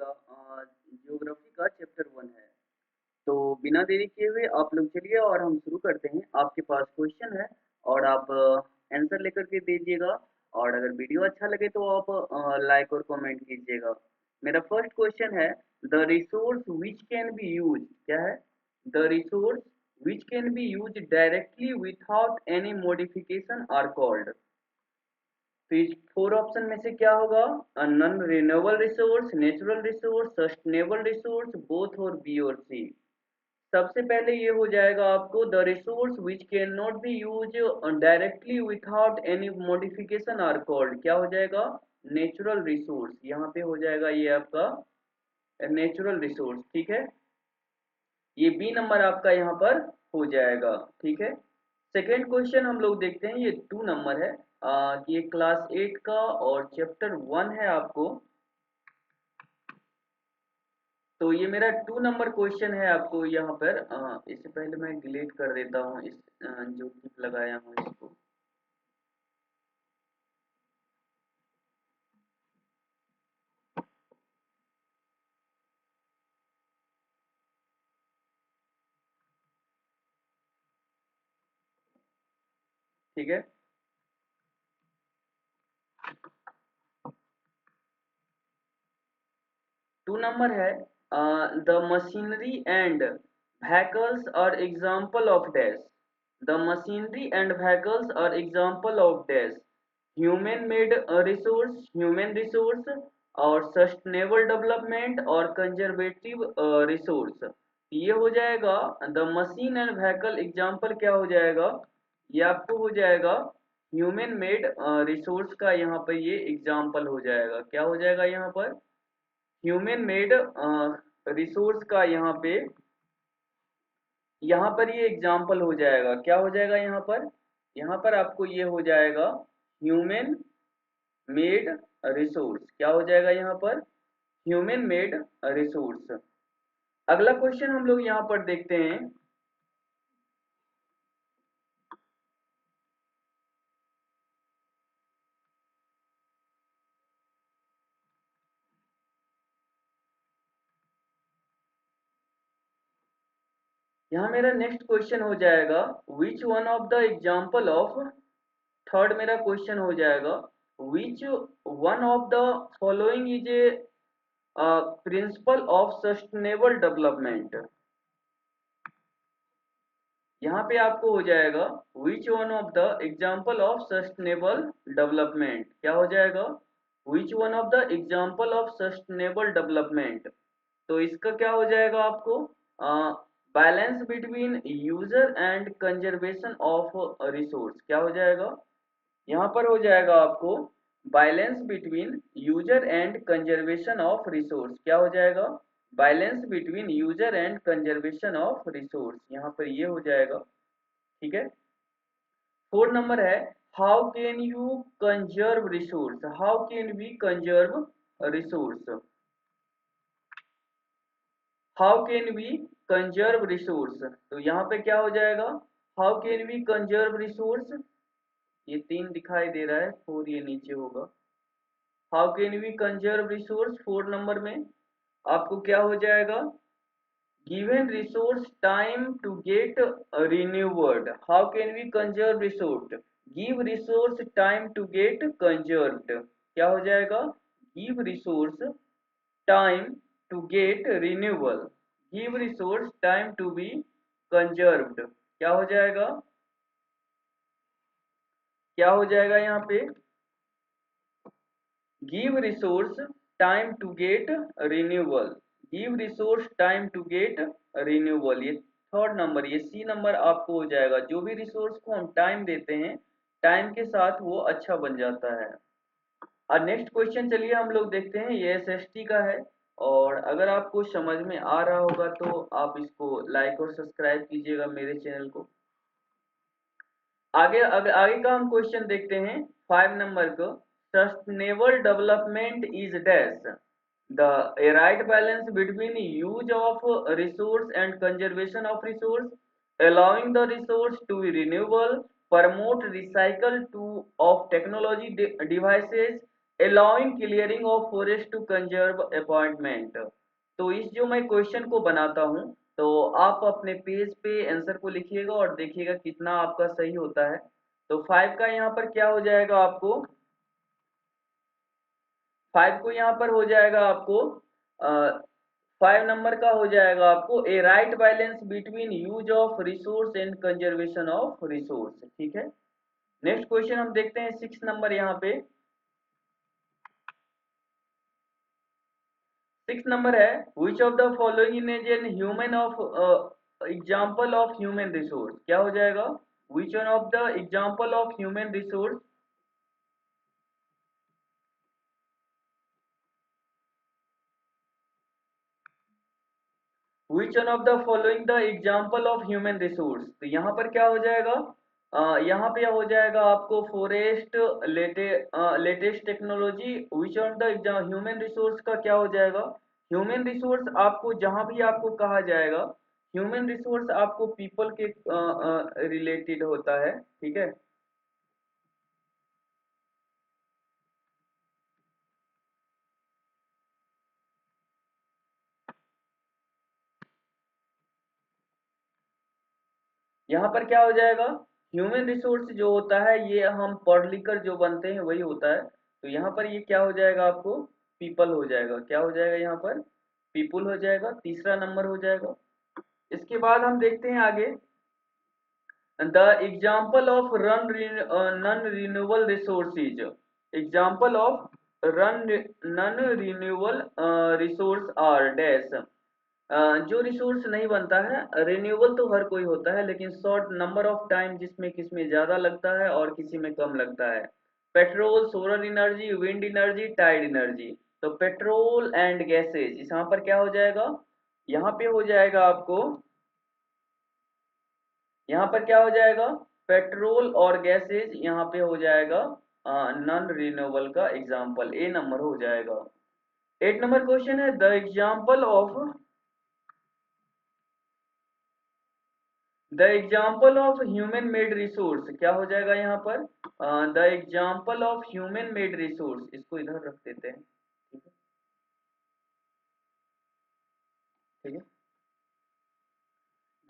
का ज्योग्राफी का चैप्टर 1 है। तो बिना देरी किए हुए आप लोग चलिए और हम शुरू करते हैं। आपके पास क्वेश्चन है और आप आंसर लेकर के दीजिएगा। और अगर वीडियो अच्छा लगे तो आप लाइक और कमेंट कीजिएगा। मेरा फर्स्ट क्वेश्चन है, the resource which can be use, क्या है? The resource which can be use directly without any modification are called. तो इस 4 ऑप्शन में से क्या होगा? Non renewable resource, natural resource, sustainable resource, both और बी और सी। सबसे पहले ये हो जाएगा आपको, the resource which can not be use directly without any modification are called, क्या हो जाएगा? Natural resource. यहाँ पे हो जाएगा ये आपका नेचुरल रिसोर्स, ठीक है। ये बी नंबर आपका यहाँ पर हो जाएगा, ठीक है। सेकेंड क्वेश्चन हम लोग देखते हैं, ये 2 नंबर है। कि ये क्लास 8 का और चैप्टर 1 है आपको। तो ये मेरा 2 नंबर क्वेश्चन है आपको यहाँ पर। इससे पहले मैं डिलीट कर देता हूँ इस जो टिक लगाया हूँ इसको। ठीक है। 2 नंबर है, the machinery and vehicles are example of dash. The machinery and vehicles are example of dash, human made resource, human resource, और सस्टेनेबल डेवलपमेंट और कंजर्वेटिव रिसोर्स। ये हो जाएगा the machine and vehicle example, क्या हो जाएगा? ये आपको हो जाएगा ह्यूमन मेड रिसोर्स का यहाँ पर ये एग्जाम्पल हो जाएगा। क्या हो जाएगा यहाँ पर? ह्यूमन मेड रिसोर्स का यहाँ पर ये एग्जाम्पल हो जाएगा। क्या हो जाएगा यहाँ पर? यहाँ पर आपको ये हो जाएगा ह्यूमन मेड रिसोर्स। क्या हो जाएगा यहाँ पर? Human made resource. अगला क्वेश्चन हम लोग यहाँ पर देखते हैं। यहाँ मेरा नेक्स्ट क्वेश्चन हो जाएगा, which one of the example of, third मेरा क्वेश्चन हो जाएगा, which one of the following is a principle of sustainable development. यहाँ पे आपको हो जाएगा which one of the example of sustainable development. क्या हो जाएगा? Which one of the example of sustainable development. तो इसका क्या हो जाएगा आपको? Balance between user and conservation of resource. क्या हो जाएगा? यहाँ पर हो जाएगा आपको balance between user and conservation of resource. क्या हो जाएगा? Balance between user and conservation of resource, यहाँ पर ये हो जाएगा, ठीक है। 4 नंबर है, how can you conserve resource, how can we conserve resource, how can we conserve resource. तो यहाँ पे क्या हो जाएगा? How can we conserve resource, ये 3 दिखाई दे रहा है, 4 ये नीचे होगा। How can we conserve resource 4 number में आपको क्या हो जाएगा? given resource time to get renewed, how can we conserve resource? Give resource time to get conserved, क्या हो जाएगा? Give resource time to get renewal, give resource time to be conserved, क्या हो जाएगा? क्या हो जाएगा यहाँ पे? give resource time to get renewal, give resource time to get renewal। ये थर्ड नंबर, ये सी नंबर आपको हो जाएगा। जो भी रिसोर्स को हम टाइम देते हैं, टाइम के साथ वो अच्छा बन जाता है। और नेक्स्ट क्वेश्चन चलिए हम लोग देखते हैं, ये एसएसटी का है। और अगर आपको समझ में आ रहा होगा तो आप इसको लाइक और सब्सक्राइब कीजिएगा मेरे चैनल को। आगे का हम क्वेश्चन देखते हैं 5 नंबर को, sustainable development is dash, the right balance between use of resource and conservation of resource, allowing the resource to be renewable, promote recycle to of technology devices, allowing clearing of forest to conserve appointment. तो इस जो मैं question को बनाता हूँ, तो आप अपने पेज पे आंसर को लिखिएगा और देखिएगा कितना आपका सही होता है। तो 5 का यहाँ पर क्या हो जाएगा आपको, 5 को यहाँ पर हो जाएगा आपको 5 नंबर का हो जाएगा आपको a right balance between use of resource and conservation of resource. ठीक है, नेक्स्ट क्वेश्चन हम देखते हैं 6 नंबर यहाँ पे। 6 नंबर है which of the following is an human of example of human resource। क्या हो जाएगा, which one of the example of human resource, which one of the following the example of human resource। तो यहाँ पर क्या हो जाएगा, यहाँ पे हो जाएगा आपको forest latest technology. Which of the human resource का क्या हो जाएगा, ह्यूमन रिसोर्स आपको जहाँ भी आपको कहा जाएगा, ह्यूमन रिसोर्स आपको पीपल के रिलेटेड होता है। ठीक है, यहाँ पर क्या हो जाएगा, ह्यूमन रिसोर्स जो होता है ये हम पढ़ लिख कर जो बनते हैं वही होता है। तो यहाँ पर ये क्या हो जाएगा आपको, पीपल हो जाएगा। क्या हो जाएगा यहाँ पर, पीपल हो जाएगा, तीसरा नंबर हो जाएगा। इसके बाद हम देखते हैं आगे, the example of non renewable resources. Example of run non renewable resource are dash. जो रिसोर्स नहीं बनता है, रिन्यूएबल तो हर कोई होता है लेकिन शॉर्ट नंबर ऑफ टाइम जिसमें किसमें ज्यादा लगता है और किसी में कम लगता है। Petrol, solar energy, wind energy, tide energy. तो पेट्रोल एंड गैसेज यहाँ पर क्या हो जाएगा, यहाँ पे हो जाएगा आपको, यहाँ पर क्या हो जाएगा, पेट्रोल और गैसेज यहाँ पे हो जाएगा नॉन रिन्यूएबल का एग्जाम्पल, ए नंबर हो जाएगा। 8 नंबर क्वेश्चन है the example of, the example of human made resource. क्या हो जाएगा यहाँ पर, the example of human made resource, इसको इधर रख देते हैं। ठीक है, ठीक है,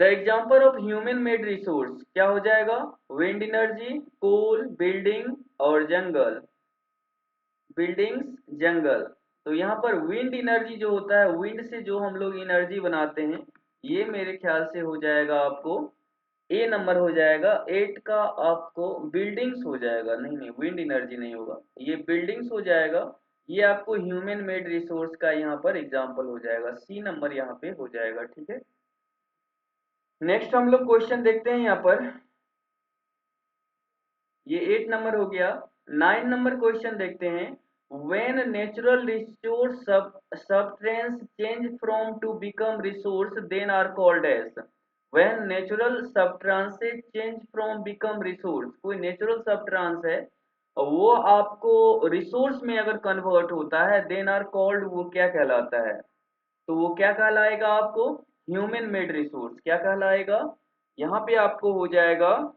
the example of human made resource क्या हो जाएगा, विंड एनर्जी, कोल, बिल्डिंग और जंगल, बिल्डिंग्स, जंगल। तो यहाँ पर विंड एनर्जी जो होता है, विंड से जो हम लोग एनर्जी बनाते हैं, ये मेरे ख्याल से हो जाएगा आपको ए नंबर हो जाएगा। 8 का आपको बिल्डिंग्स हो जाएगा, नहीं नहीं विंड एनर्जी नहीं होगा, ये बिल्डिंग्स हो जाएगा। ये आपको ह्यूमन मेड रिसोर्स का यहाँ पर एग्जांपल हो जाएगा, सी नंबर यहाँ पे हो जाएगा। ठीक है, नेक्स्ट हम लोग क्वेश्चन देखते हैं यहाँ पर, ये 8 नंबर हो गया। 9 नंबर क्वेश्चन देखते हैं, when natural resource substance change from to become resource then are called as। when natural substances change from become resource, कोई नेचुरल सब्सटेंस है वो आपको रिसोर्स में अगर कन्वर्ट होता है देन आर कॉल्ड, वो क्या कहलाता है, तो वो क्या कहलाएगा आपको, ह्यूमन मेड रिसोर्स। क्या कहलाएगा, यहाँ पे आपको हो जाएगा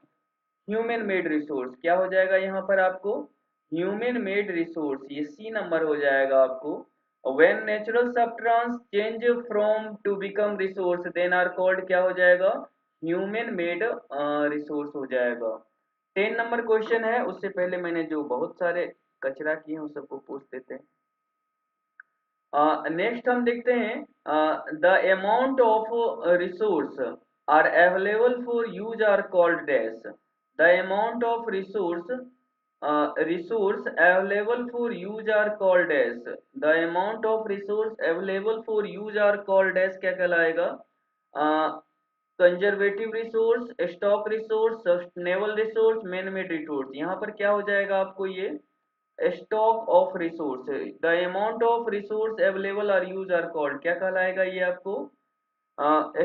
ह्यूमन मेड रिसोर्स। क्या हो जाएगा यहाँ पर आपको, ह्यूमन मेड रिसोर्स, ये सी नंबर हो जाएगा आपको। When natural substance change from to become resource then are called, क्या हो जाएगा, ह्यूमन मेड रिसोर्स हो जाएगा। 10 नंबर क्वेश्चन है, उससे पहले मैंने जो बहुत सारे कचरा किए हैं उस सबको पूछ देते हैं। नेक्स्ट हम देखते हैं the amount of resource are available for use are called dash. The amount of resource available for use are called dash. The amount of resource available for use are called dash क्या कहलाएगा, conservative resource, stock resource, sustainable resource, man made resource. यहाँ पर क्या हो जाएगा आपको, ये stock of resource, the amount of resource available are use are called, क्या कहलाएगा ये आपको,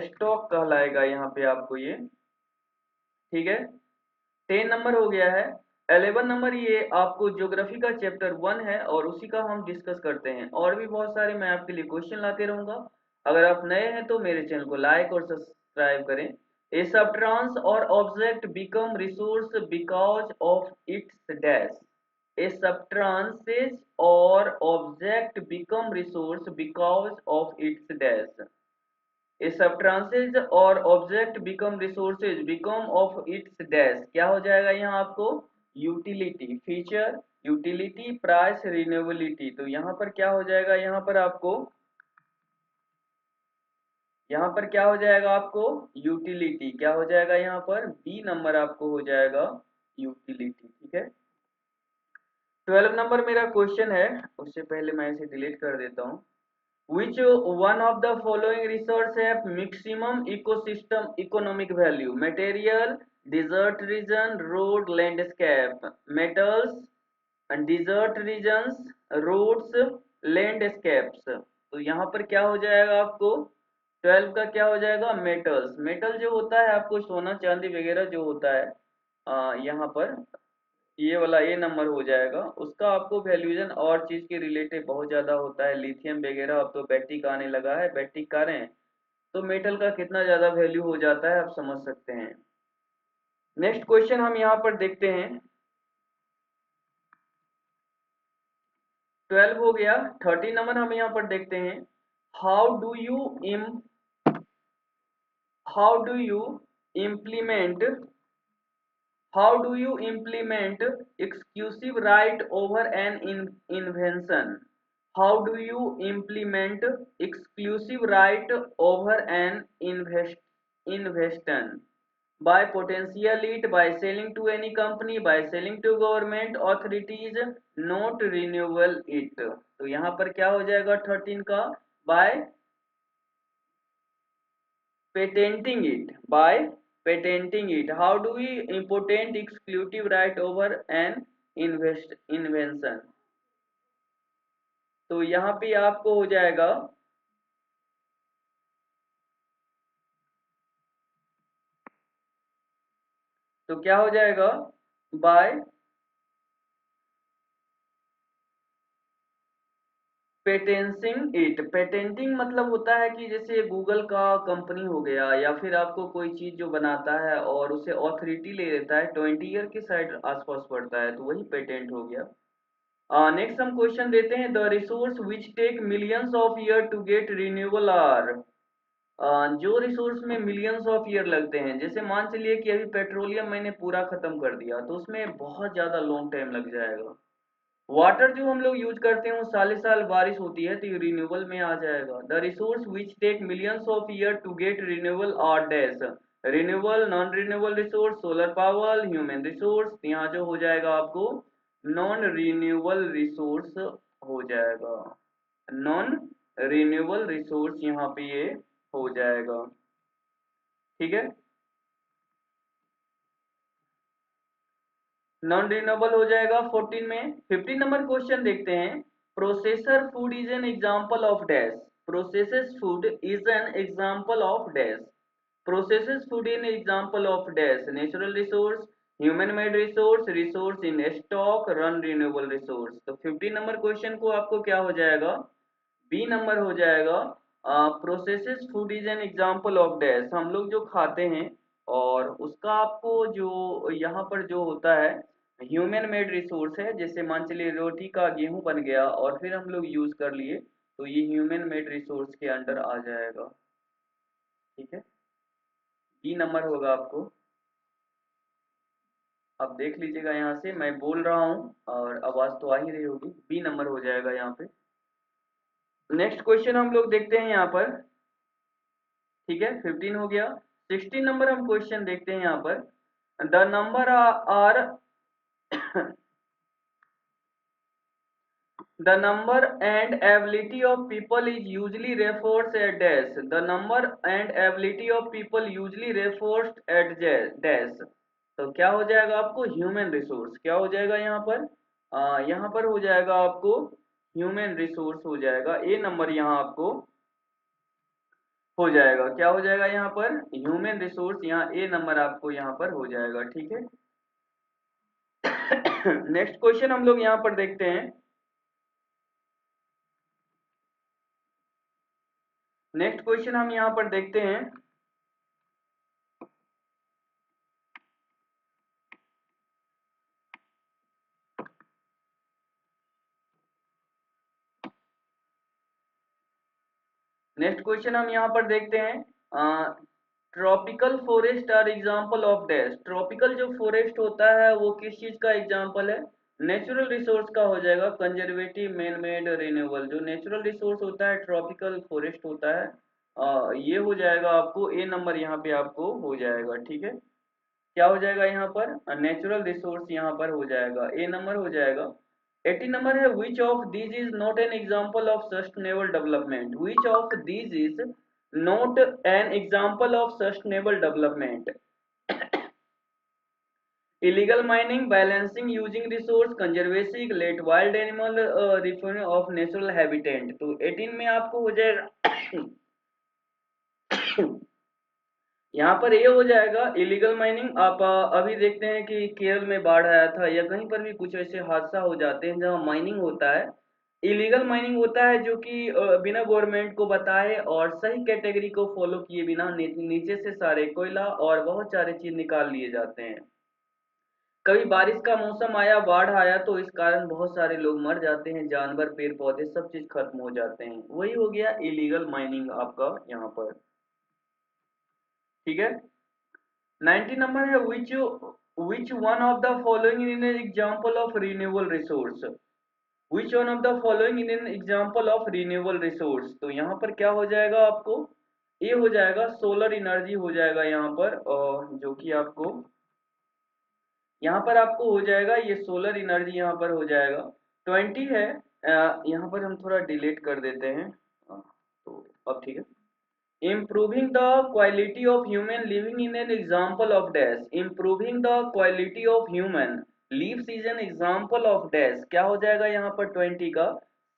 स्टॉक कहलाएगा यहाँ पे आपको ये। ठीक है, 10 नंबर हो गया है। 11 नंबर ये आपको ज्योग्राफी का चैप्टर 1 है और उसी का हम डिस्कस करते हैं, और भी बहुत सारे मैं आपके लिए क्वेश्चन लाते रहूंगा। अगर आप नए हैं तो मेरे चैनल को लाइक और सब्सक्राइब करें। ए सबट्रांस और object become resource because of its dash. A substance or object become resource because of its dash. A substance or object become resources become of its dash. क्या हो जाएगा यहाँ आपको? Utility, feature, utility, price, renewability. तो यहाँ पर क्या हो जाएगा? यहाँ पर आपको क्या हो जाएगा आपको? यूटिलिटी। क्या हो जाएगा यहाँ पर? बी नंबर आपको हो जाएगा यूटिलिटी। ठीक है, 12 नंबर मेरा क्वेश्चन है, उससे पहले मैं इसे डिलीट कर देता हूँ। Which one of the following resources have maximum ecosystem economic value? Material, desert region, road, landscape. Metals, desert regions, roads, landscapes. तो यहाँ पर क्या हो जाएगा आपको? 12 का क्या हो जाएगा? मेटल्स। मेटल जो होता है आपको सोना चांदी वगैरह जो होता है, यहाँ पर ये वाला ए नंबर हो जाएगा। उसका आपको वैल्यूएशन और चीज के रिलेटेड बहुत ज्यादा होता है, लिथियम वगैरह। अब तो बैटरी का आने लगा है, बैटरी कारें, तो मेटल का कितना ज्यादा वैल्यू हो जाता है आप समझ सकते हैं। नेक्स्ट क्वेश्चन हम यहाँ पर देखते हैं, 12 हो गया। 13 नंबर हम यहाँ पर देखते हैं, हाउ डू यू इम how do you implement How do you implement exclusive right over an invention? How do you implement exclusive right over an invention? By potential it, by selling to any company, by selling to government authorities, not renewable it. तो यहाँ पर क्या हो जाएगा 13 का? By patenting it. By patenting it. How do we implement exclusive right over an invention? तो यहाँ पे आपको हो जाएगा, तो क्या हो जाएगा? Bye पेटेंसिंग it. पेटेंटिंग मतलब होता है कि जैसे गूगल का कंपनी हो गया, या फिर आपको कोई चीज जो बनाता है और उसे ऑथोरिटी ले लेता है, 20 ईयर की साइड आसपास पड़ता है, तो वही पेटेंट हो गया। नेक्स्ट हम क्वेश्चन देते हैं, the resource which take millions of year to get renewable are. जो रिसोर्स में मिलियंस ऑफ ईयर लगते हैं, जैसे मान चलिए कि अभी पेट्रोलियम मैंने पूरा खत्म कर दिया, तो उसमें बहुत ज्यादा लॉन्ग टाइम लग जाएगा। वाटर जो हम लोग यूज करते हैं वो साले साल बारिश होती है, तो ये रिन्यूएबल में आ जाएगा। The resource which take millions of year to get renewable are dash. Renewable, non renewable resource, solar power, human resource. यहाँ जो हो जाएगा आपको नॉन रिन्यूएबल रिसोर्स हो जाएगा। नॉन रिन्यूएबल रिसोर्स यहाँ पे ये हो जाएगा। ठीक है, नॉन रिन्यूएबल हो जाएगा 14 में। 15 नंबर क्वेश्चन देखते हैं, processor food is an example of dash. Processes food is an example of dash. Processes food in example of dash, natural resource, human made resource, resource in stock, run renewable resource. तो 15 number question को आपको क्या हो जाएगा? B number हो जाएगा। Processes food is an example of dash, हम लोग जो खाते हैं और उसका आपको जो यहाँ पर जो होता है ह्यूमन मेड रिसोर्स है। जैसे मान चलिए रोटी का गेहूं बन गया और फिर हम लोग यूज कर लिए, तो ये ह्यूमन मेड रिसोर्स के अंडर आ जाएगा। ठीक है, बी नंबर होगा आपको। अब देख लीजिएगा, यहाँ से मैं बोल रहा हूँ और आवाज तो आ ही रही होगी, बी नंबर हो जाएगा यहाँ पे। नेक्स्ट क्वेश्चन हम लोग देखते हैं यहाँ पर। ठीक है, 15 हो गया। 16 नंबर हम क्वेश्चन देखते हैं यहाँ पर, the number are the number and ability of people is usually refers at dash. The number and ability of people usually refers at dash। तो क्या हो जाएगा आपको? Human resource. क्या हो जाएगा यहाँ पर? यहाँ पर हो जाएगा आपको ह्यूमन रिसोर्स हो जाएगा, ए नंबर यहाँ आपको हो जाएगा। क्या हो जाएगा यहाँ पर? ह्यूमन रिसोर्स, यहाँ ए नंबर आपको यहाँ पर हो जाएगा। ठीक है, नेक्स्ट क्वेश्चन हम लोग यहाँ पर देखते हैं। नेक्स्ट क्वेश्चन हम यहाँ पर देखते हैं, नेक्स्ट क्वेश्चन हम यहाँ पर देखते हैं, tropical forest are example of dash. Tropical जो फॉरेस्ट होता है वो किस चीज का एग्जाम्पल है? नेचुरल रिसोर्स का हो जाएगा, कंजर्वेटिव, मैन मेड, रिन्यूएबल। जो नेचुरल रिसोर्स होता है ट्रॉपिकल फॉरेस्ट होता है, ये हो जाएगा आपको ए नंबर, यहाँ पे आपको हो जाएगा। ठीक है, क्या हो जाएगा यहाँ पर? नेचुरल रिसोर्स यहाँ पर हो जाएगा, ए नंबर हो जाएगा। 80 नंबर है, which of these is not an example of sustainable development. Which of these is not an example of sustainable development? illegal mining, balancing using resource, conservation, let wild animal, return of natural habitat। तो 18 में आपको हो जाएगा यहाँ पर ये हो जाएगा इलीगल माइनिंग। आप अभी देखते हैं कि केरल में बाढ़ आया था, या कहीं पर भी कुछ ऐसे हादसा हो जाते हैं जहाँ माइनिंग होता है। इलीगल माइनिंग होता है जो कि बिना गवर्नमेंट को बताए और सही कैटेगरी को फॉलो किए बिना नीचे से सारे कोयला और बहुत सारे चीज निकाल लिए जाते हैं। कभी बारिश का मौसम आया, बाढ़ आया, तो इस कारण बहुत सारे लोग मर जाते हैं, जानवर, पेड़ पौधे सब चीज खत्म हो जाते हैं। वही हो गया इलीगल माइनिंग आपका यहाँ पर। ठीक है, 90 नंबर है, which one of the following is an example of renewable resource। which one of the following is an example of renewable resource। तो यहाँ पर क्या हो जाएगा आपको? ये हो जाएगा सोलर एनर्जी हो जाएगा यहाँ पर, और जो कि आपको यहाँ पर आपको हो जाएगा ये सोलर एनर्जी यहाँ पर हो जाएगा। 20 है, यहाँ पर हम थोड़ा डिलीट कर देते हैं, तो अब ठीक है। Improving the quality of human living in an example of dash। Improving the quality of human lives is an example of dash। क्या हो जाएगा यहाँ पर 20 का?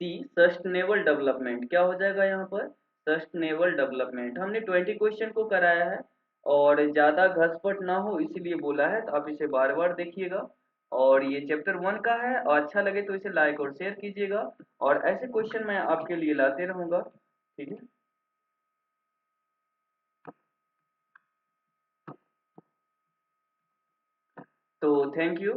सी, सस्टेनेबल डेवलपमेंट। क्या हो जाएगा यहाँ पर? Sustainable development. हमने 20 क्वेश्चन को कराया है और ज्यादा घसपट ना हो इसीलिए बोला है, तो आप इसे बार बार देखिएगा। और ये चैप्टर 1 का है, और अच्छा लगे तो इसे लाइक और शेयर कीजिएगा, और ऐसे क्वेश्चन मैं आपके लिए लाते रहूंगा। ठीक है, तो थैंक यू।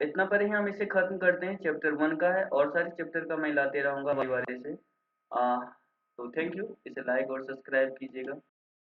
इतना पर ही हम इसे खत्म करते हैं, चैप्टर 1 का है, और सारे चैप्टर का मैं लाते रहूंगा बारी बारी से। तो थैंक यू, इसे लाइक और सब्सक्राइब कीजिएगा।